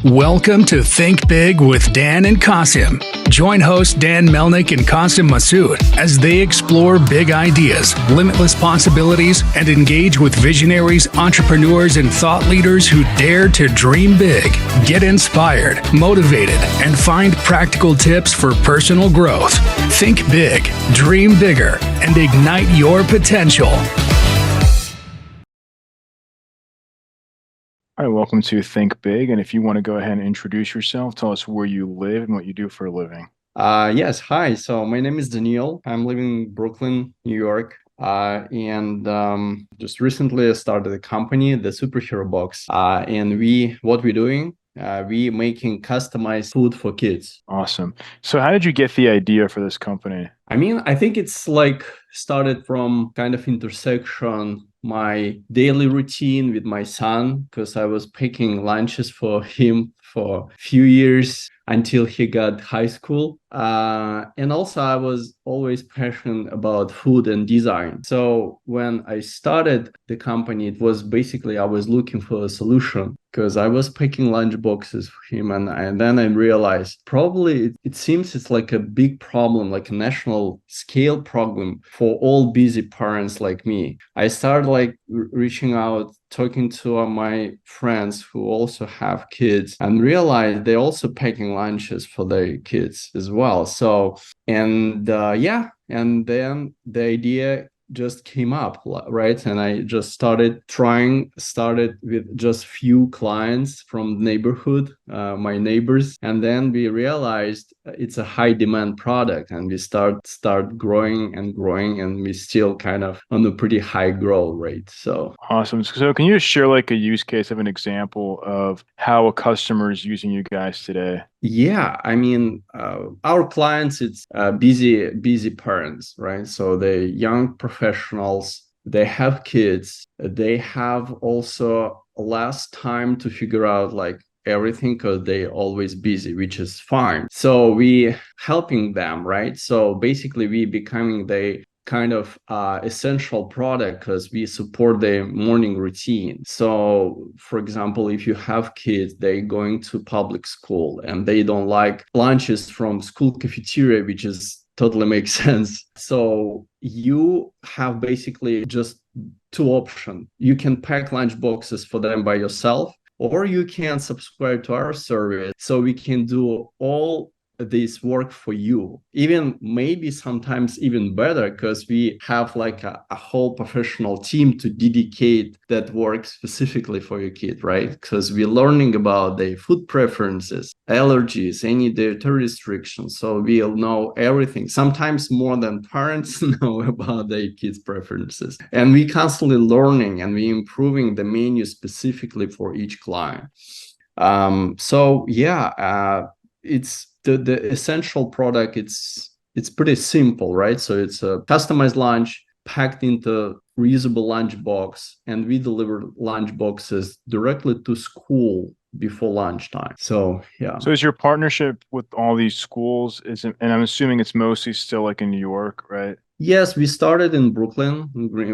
Welcome to Think Big with Dan and Qasim. Join hosts Dan Melnick and Qasim Masood as they explore big ideas, limitless possibilities, and engage with visionaries, entrepreneurs, and thought leaders who dare to dream big, get inspired, motivated, and find practical tips for personal growth. Think big, dream bigger, and ignite your potential. All right, welcome to Think Big. And if you want to go ahead and introduce yourself, tell us where you live and what you do for a living. Yes, hi. So my name is Daniil. I'm living in Brooklyn, New York. Just recently I started a company, the Superhero Box. What we're doing, we making customized food for kids. Awesome. So how did you get the idea for this company? I think it's like started from kind of intersection my daily routine with my son, because I was picking lunches for him for a few years until he got high school. And also I was always passionate about food and design. So when I started the company, it was basically I was looking for a solution because I was picking lunch boxes for him. And then I realized probably it seems it's like a big problem, like a national scale problem for all busy parents like me. I started reaching out, talking to my friends who also have kids, and realized they're also packing lunches for their kids as well. And then the idea just came up, right? And I just started with just few clients from the neighborhood, my neighbors, and then we realized it's a high demand product, and we start growing, and we still kind of on a pretty high growth rate. So Awesome. So can you just share like a use case of an example of how a customer is using you guys today? Yeah, our clients, it's busy parents, right? So the young professionals, they have kids, they have also less time to figure out like everything because they always busy, which is fine. So we helping them, right? So basically we becoming the kind of essential product because we support their morning routine. So for example, if you have kids, they're going to public school and they don't like lunches from school cafeteria, which is totally makes sense. So you have basically just two options. You can pack lunch boxes for them by yourself, or you can subscribe to our service so we can do all this work for you, even maybe sometimes even better, because we have like a whole professional team to dedicate that work specifically for your kid, right? Because we're learning about their food preferences, allergies, any dietary restrictions, so we'll know everything, sometimes more than parents know about their kids' preferences. And we constantly learning and we improving the menu specifically for each client. It's the essential product. It's pretty simple, right? So it's a customized lunch packed into reusable lunch box, and we deliver lunch boxes directly to school before lunchtime. So yeah. So is your partnership with all these schools, and I'm assuming it's mostly still like in New York, right? Yes, we started in Brooklyn,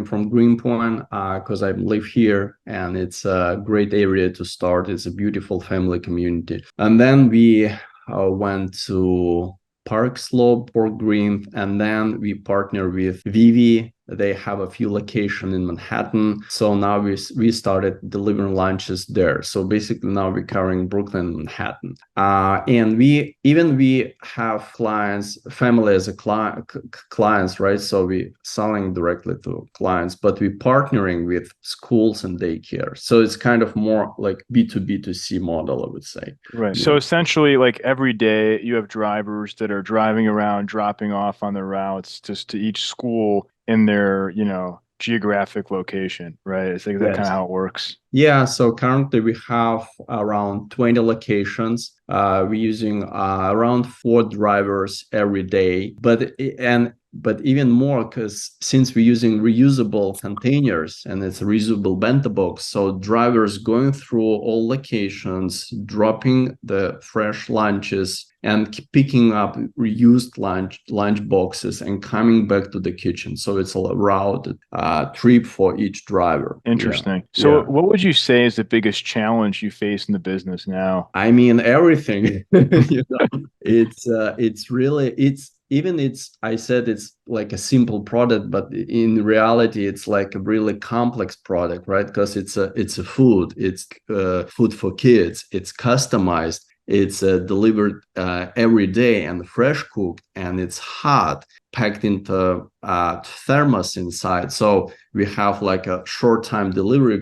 from Greenpoint, because I live here, and it's a great area to start. It's a beautiful family community. And then we went to Park Slope or Green, and then we partner with Vivi. They have a few locations in Manhattan. So now we started delivering lunches there. So basically now we're covering Brooklyn and Manhattan. And we have clients, family as a clients, right? So we selling directly to clients, but we partnering with schools and daycare. So it's kind of more like B2B2C model, I would say. Right. Yeah. So essentially, like every day you have drivers that are driving around, dropping off on their routes just to each school in their, geographic location, right? It's like that kind of Yes. how it works. Yeah, so currently we have around 20 locations. We're using around 4 drivers every day. And but even more because since we're using reusable containers and it's a reusable bento box, so drivers going through all locations, dropping the fresh lunches and picking up reused lunch boxes and coming back to the kitchen. So it's a routed trip for each driver. Interesting. Yeah. So Yeah. what would you say is the biggest challenge you face in the business now? I mean everything. It's really I said it's like a simple product, but in reality it's like a really complex product, right? Because it's a food, it's food for kids, it's customized, it's delivered every day and fresh cooked, and it's hot, packed into thermos inside. So we have like a short time delivery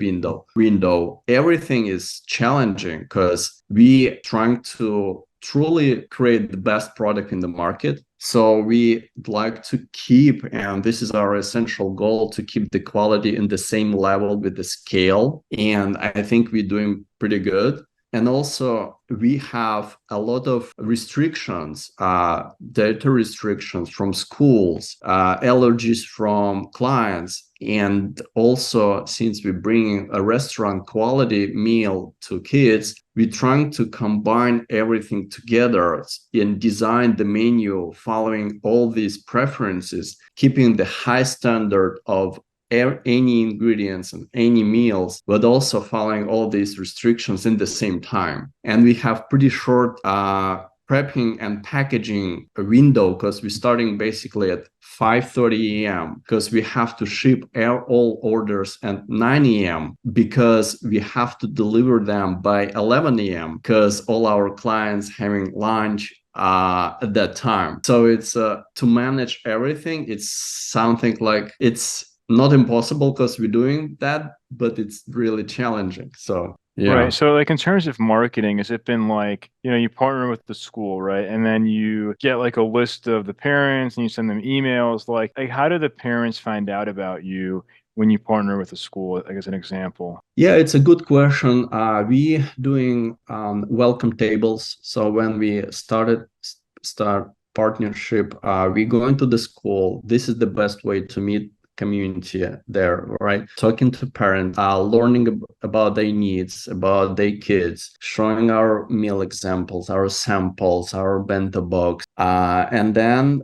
window. Everything is challenging because we trying to truly create the best product in the market. So we like to keep, and this is our essential goal, to keep the quality in the same level with the scale. And I think we're doing pretty good. And also, we have a lot of restrictions, data restrictions from schools, allergies from clients. And also, since we're bringing a restaurant quality meal to kids, we're trying to combine everything together and design the menu following all these preferences, keeping the high standard of any ingredients and any meals, but also following all these restrictions in the same time. And we have pretty short prepping and packaging window because we're starting basically at 5:30 a.m. because we have to ship all orders at 9 a.m. because we have to deliver them by 11 a.m. because all our clients having lunch at that time. So it's to manage everything. It's something like it's not impossible because we're doing that, but it's really challenging. So yeah. Right. So like in terms of marketing, has it been like, you partner with the school, right? And then you get like a list of the parents and you send them emails. Like how do the parents find out about you when you partner with the school, like as an example? Yeah, it's a good question. We doing welcome tables. So when we start partnership, we go into the school. This is the best way to meet community there, right? Talking to parents, learning about their needs, about their kids, showing our meal examples, our samples, our bento box. And then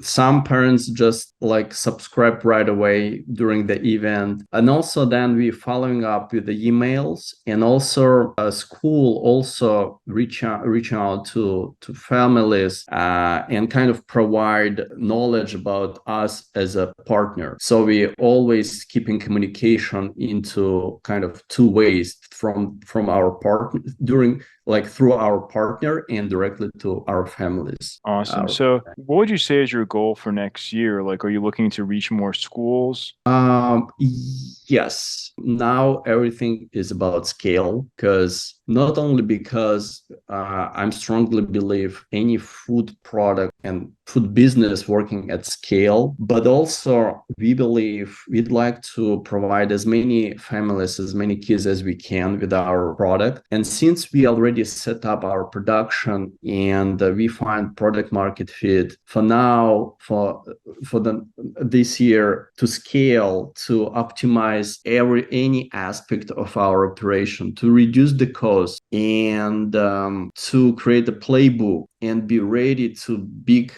some parents just like subscribe right away during the event. And also then we following up with the emails, and also school also reach out to families and kind of provide knowledge about us as a partner. So we always keeping communication into kind of two ways from our partner through our partner and directly to our families. Awesome. So what would you say is your goal for next year? Like, are you looking to reach more schools? Yes. Now everything is about scale, because not only because I strongly believe any food product and food business working at scale, but also we believe we'd like to provide as many families, as many kids as we can with our product. And since we already set up our production and we find product market fit for now, for this year, to scale, to optimize any aspect of our operation, to reduce the cost, and to create a playbook and be ready to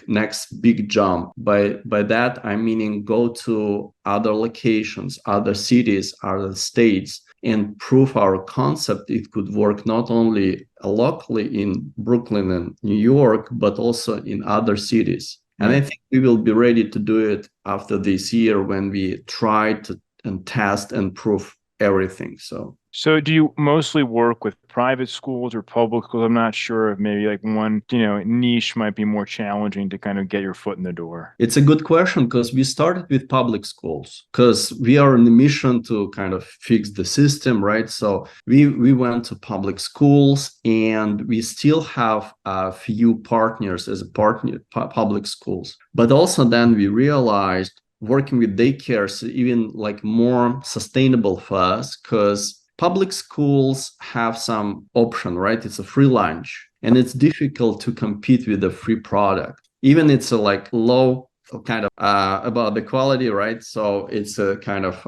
next big jump. By that I'm meaning go to other locations, other cities, other states, and prove our concept. It could work not only locally in Brooklyn and New York, but also in other cities. And I think we will be ready to do it after this year when we try to and test and prove everything. So do you mostly work with private schools or public schools? I'm not sure if maybe like one, niche might be more challenging to kind of get your foot in the door. It's a good question, because we started with public schools because we are on a mission to kind of fix the system, right? So we went to public schools, and we still have a few partners as a partner, public schools. But also then we realized working with daycare is even like more sustainable for us, because public schools have some option, right? It's a free lunch, and it's difficult to compete with a free product. Even it's a like low kind of about the quality, right? So it's a kind of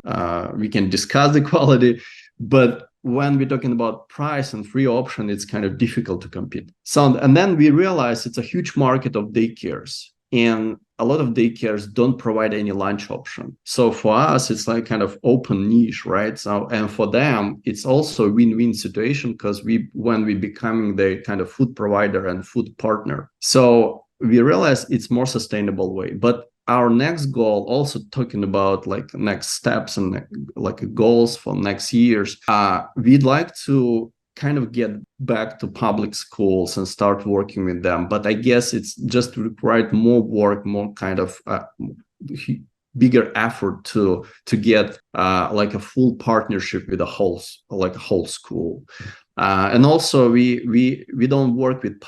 we can discuss the quality, but when we're talking about price and free option, it's kind of difficult to compete. So, and then we realize it's a huge market of daycares, and a lot of daycares don't provide any lunch option. So for us, it's like kind of open niche, right? So, and for them, it's also a win-win situation because when we becoming the kind of food provider and food partner, so we realize it's more sustainable way. But our next goal, also talking about like next steps and like goals for next years, we'd like to kind of get back to public schools and start working with them. But I guess it's just required more work, more kind of bigger effort to get like a full partnership with a whole school. And also we don't work with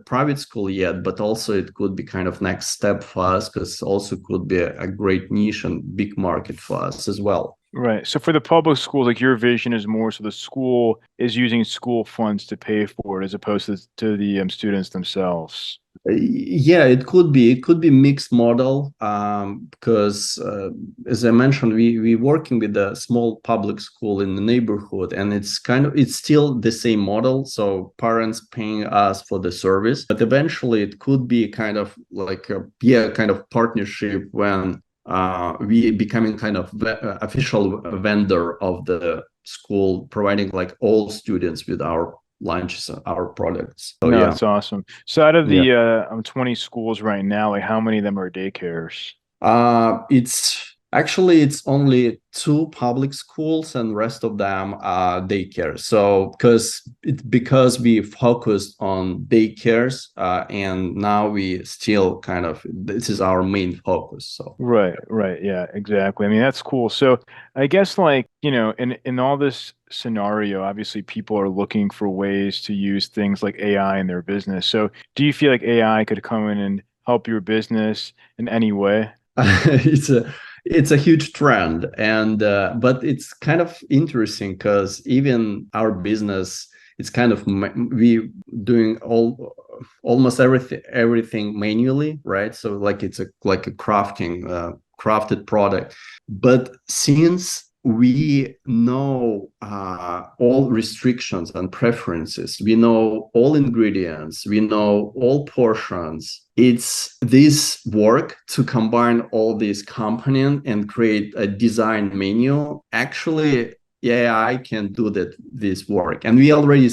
private school yet, but also it could be kind of next step for us because also could be a great niche and big market for us as well. Right. So for the public school, like your vision is more so the school is using school funds to pay for it as opposed to the students themselves. Yeah, it could be mixed model because as I mentioned, we working with a small public school in the neighborhood, and it's still the same model. So parents paying us for the service, but eventually it could be kind of like a kind of partnership when we becoming kind of official vendor of the school, providing like all students with our lunches, our products. So No, yeah. that's awesome. So out of Yeah. the 20 schools right now, like how many of them are daycares? It's only 2 public schools and rest of them are daycare. So because we focused on daycares and now we still kind of this is our main focus. So Right. Yeah, exactly. I mean, that's cool. So I guess like, in all this scenario, obviously people are looking for ways to use things like AI in their business. So do you feel like AI could come in and help your business in any way? it's a huge trend, and but it's kind of interesting because even our business, it's kind of we doing almost everything manually, right? So like it's like a crafted product, but since we know all restrictions and preferences, we know all ingredients, we know all portions. It's this work to combine all these components and create a design menu. Actually, AI can do this work, and we already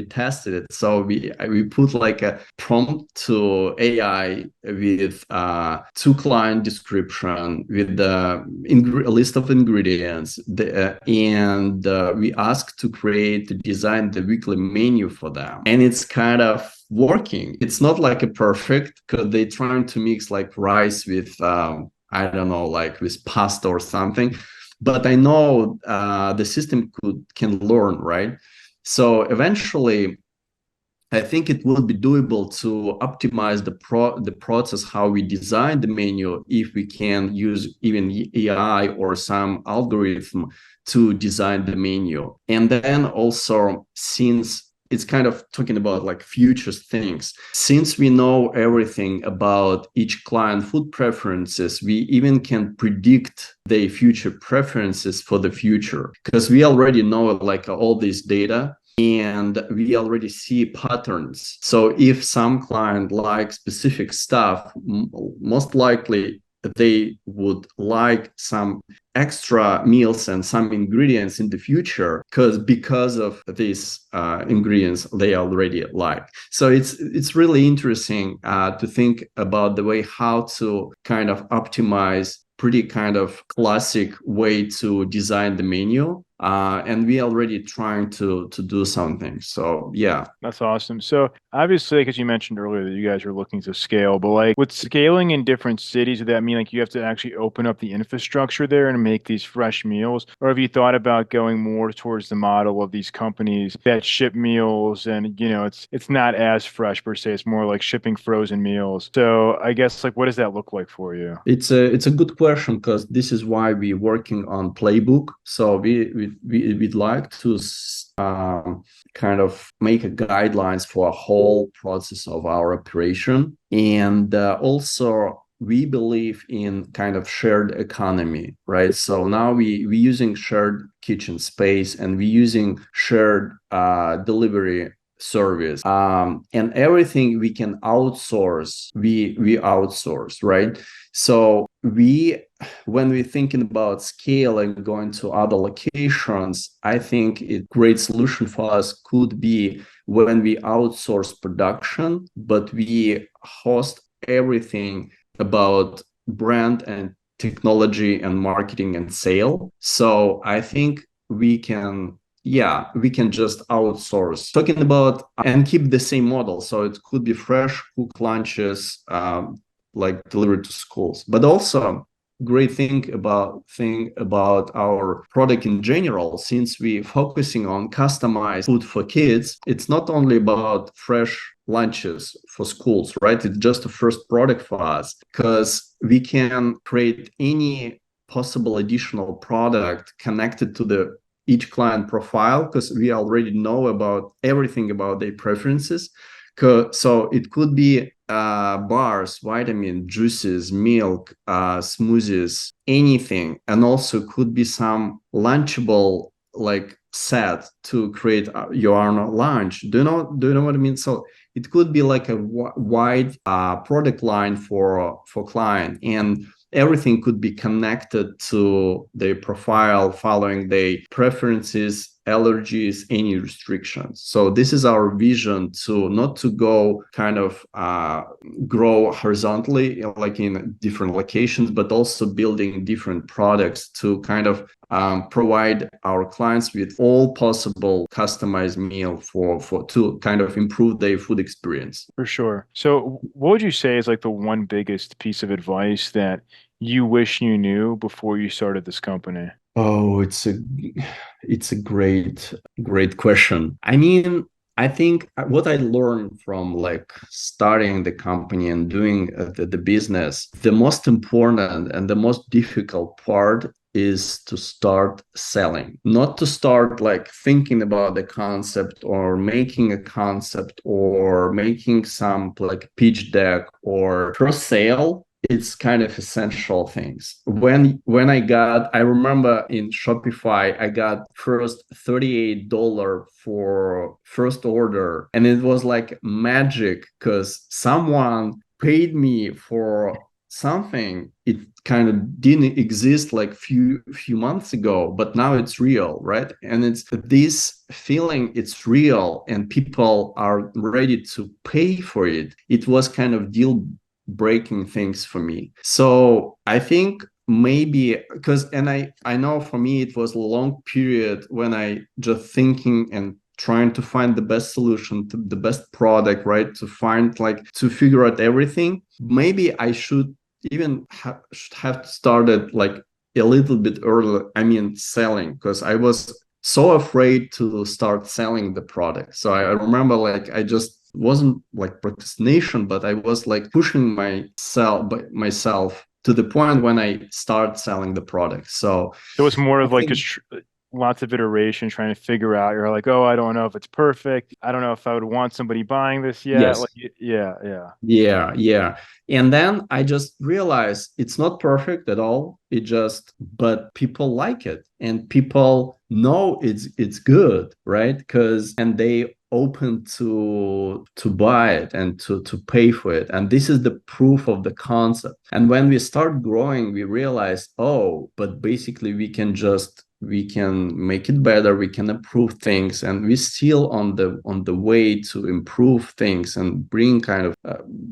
tested it. So we put like a prompt to AI with 2 client description with the list of ingredients, and we asked to design the weekly menu for them, and it's kind of working. It's not like a perfect because they're trying to mix like rice with I don't know, like with pasta or something. But I know the system can learn, right? So eventually, I think it will be doable to optimize the process how we design the menu if we can use even AI or some algorithm to design the menu. And then also, since it's kind of talking about like future things, since we know everything about each client food preferences, we even can predict their future preferences for the future because we already know like all this data and we already see patterns. So if some client likes specific stuff, most likely they would like some extra meals and some ingredients in the future because of these ingredients they already like. So it's really interesting to think about the way how to kind of optimize pretty kind of classic way to design the menu. And we already trying to do something. So yeah. That's awesome. So obviously, because you mentioned earlier that you guys are looking to scale, but like with scaling in different cities, would that mean like you have to actually open up the infrastructure there and make these fresh meals? Or have you thought about going more towards the model of these companies that ship meals and it's not as fresh per se, it's more like shipping frozen meals. So I guess like what does that look like for you? It's a good question because this is why we're working on playbook. So we'd like to kind of make a guidelines for a whole process of our operation, and also we believe in kind of shared economy, right? So now we're using shared kitchen space, and we're using shared delivery service, and everything we can outsource, we outsource, right? So when we're thinking about scale and going to other locations, I think a great solution for us could be when we outsource production, but we host everything about brand and technology and marketing and sale. So I think we can just outsource, talking about, and keep the same model. So it could be fresh cook lunches, like delivered to schools, but also great thing about our product in general, since we're focusing on customized food for kids. It's not only about fresh lunches for schools, right? It's just the first product for us, because we can create any possible additional product connected to the each client profile, because we already know about everything about their preferences. So it could be bars, vitamin, juices, milk, smoothies, anything. And also could be some lunchable like set to create your own lunch. Do you know what I mean? So it could be like a wide product line for client, and everything could be connected to their profile, following their preferences, allergies, any restrictions. So this is our vision, to not to go kind of grow horizontally, like in different locations, but also building different products to kind of provide our clients with all possible customized meal for to kind of improve their food experience. For sure. So what would you say is like the one biggest piece of advice that you wish you knew before you started this company? Oh, it's a great question. I mean, I think what I learned from like starting the company and doing the business, the most important and the most difficult part is to start selling, not to start like thinking about the concept or making a concept or making some like pitch deck or first sale. It's kind of essential things. When I remember in Shopify, I got first $38 for first order, and it was like magic, because someone paid me for something it kind of didn't exist like few months ago, but now it's real, right? And it's this feeling, it's real, and people are ready to pay for it. It was kind of deal breaking things for me. So I think maybe because, and I know for me it was a long period when I just thinking and trying to find the best solution to the best product, right? To find like to figure out everything. Maybe I should even have started like a little bit earlier. I mean, selling, because I was so afraid to start selling the product. So I remember like I just wasn't like procrastination, but I was like pushing myself to the point when I start selling the product. So It was more I of like think, just lots of iteration trying to figure out. You're like, oh, I don't know if it's perfect. I don't know if I would want somebody buying this yet. yes, Like, yeah, yeah. yeah. And then I just realized it's not perfect at all. But people like it, and people know it's good, right? And they open to buy it and to pay for it. And this is the proof of the concept. And when we start growing, we realize, oh, but basically we can make it better, we can improve things, and we're still on the way to improve things and bring kind of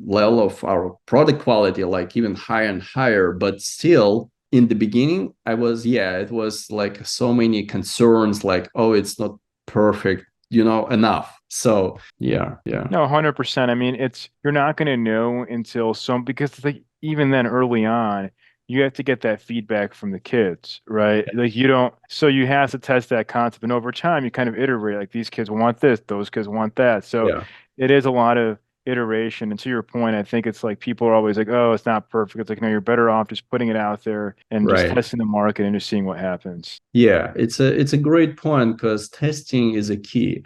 level of our product quality like even higher and higher. But still in the beginning it was like so many concerns, like, oh, it's not perfect, enough. So yeah. No, 100%. I mean, you're not going to know until because like even then early on, you have to get that feedback from the kids, right? Like you don't, so you have to test that concept, and over time you kind of iterate, like these kids want this, those kids want that. So Yeah. it is a lot of iteration. And to your point, I think it's like people are always like, oh, it's not perfect. It's like, no, you're better off just putting it out there and just Right. testing the market and just seeing what happens. Yeah, it's a great point because testing is a key.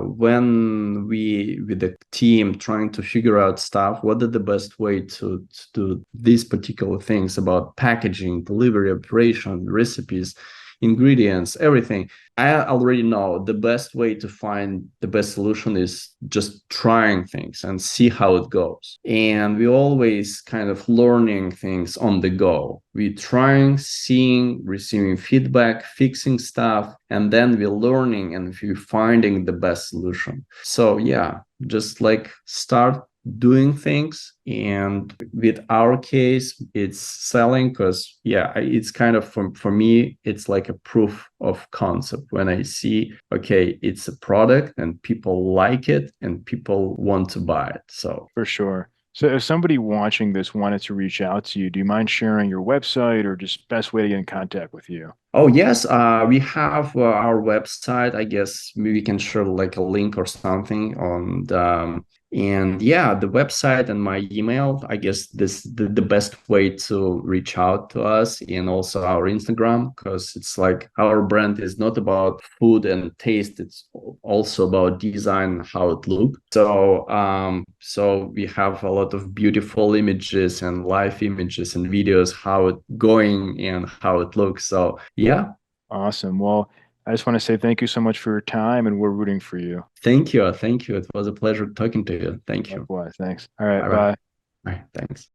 When we with the team trying to figure out stuff, what are the best way to do these particular things about packaging, delivery, operation, recipes, ingredients, everything. I already know the best way to find the best solution is just trying things and see how it goes. And we always kind of learning things on the go. We trying, seeing, receiving feedback, fixing stuff, and then we're learning and we're finding the best solution. So yeah, just like start doing things, and with our case it's selling because yeah, it's kind of for me it's like a proof of concept when I see okay, it's a product and people like it and people want to buy it. So For sure. So if somebody watching this wanted to reach out to you, do you mind sharing your website or just best way to get in contact with you? oh yes, we have our website. I guess maybe we can share like a link or something on the and yeah, the website and my email. I guess this the best way to reach out to us, and also our Instagram because it's like our brand is not about food and taste. It's also about design, how it looks. So we have a lot of beautiful images and live images and videos how it going and how it looks. So yeah, Awesome. Well, I just want to say thank you so much for your time and we're rooting for you. thank you. Thank you. It was a pleasure talking to you. Thank you. Likewise. Thanks. All right. All right. Bye. All right. Thanks.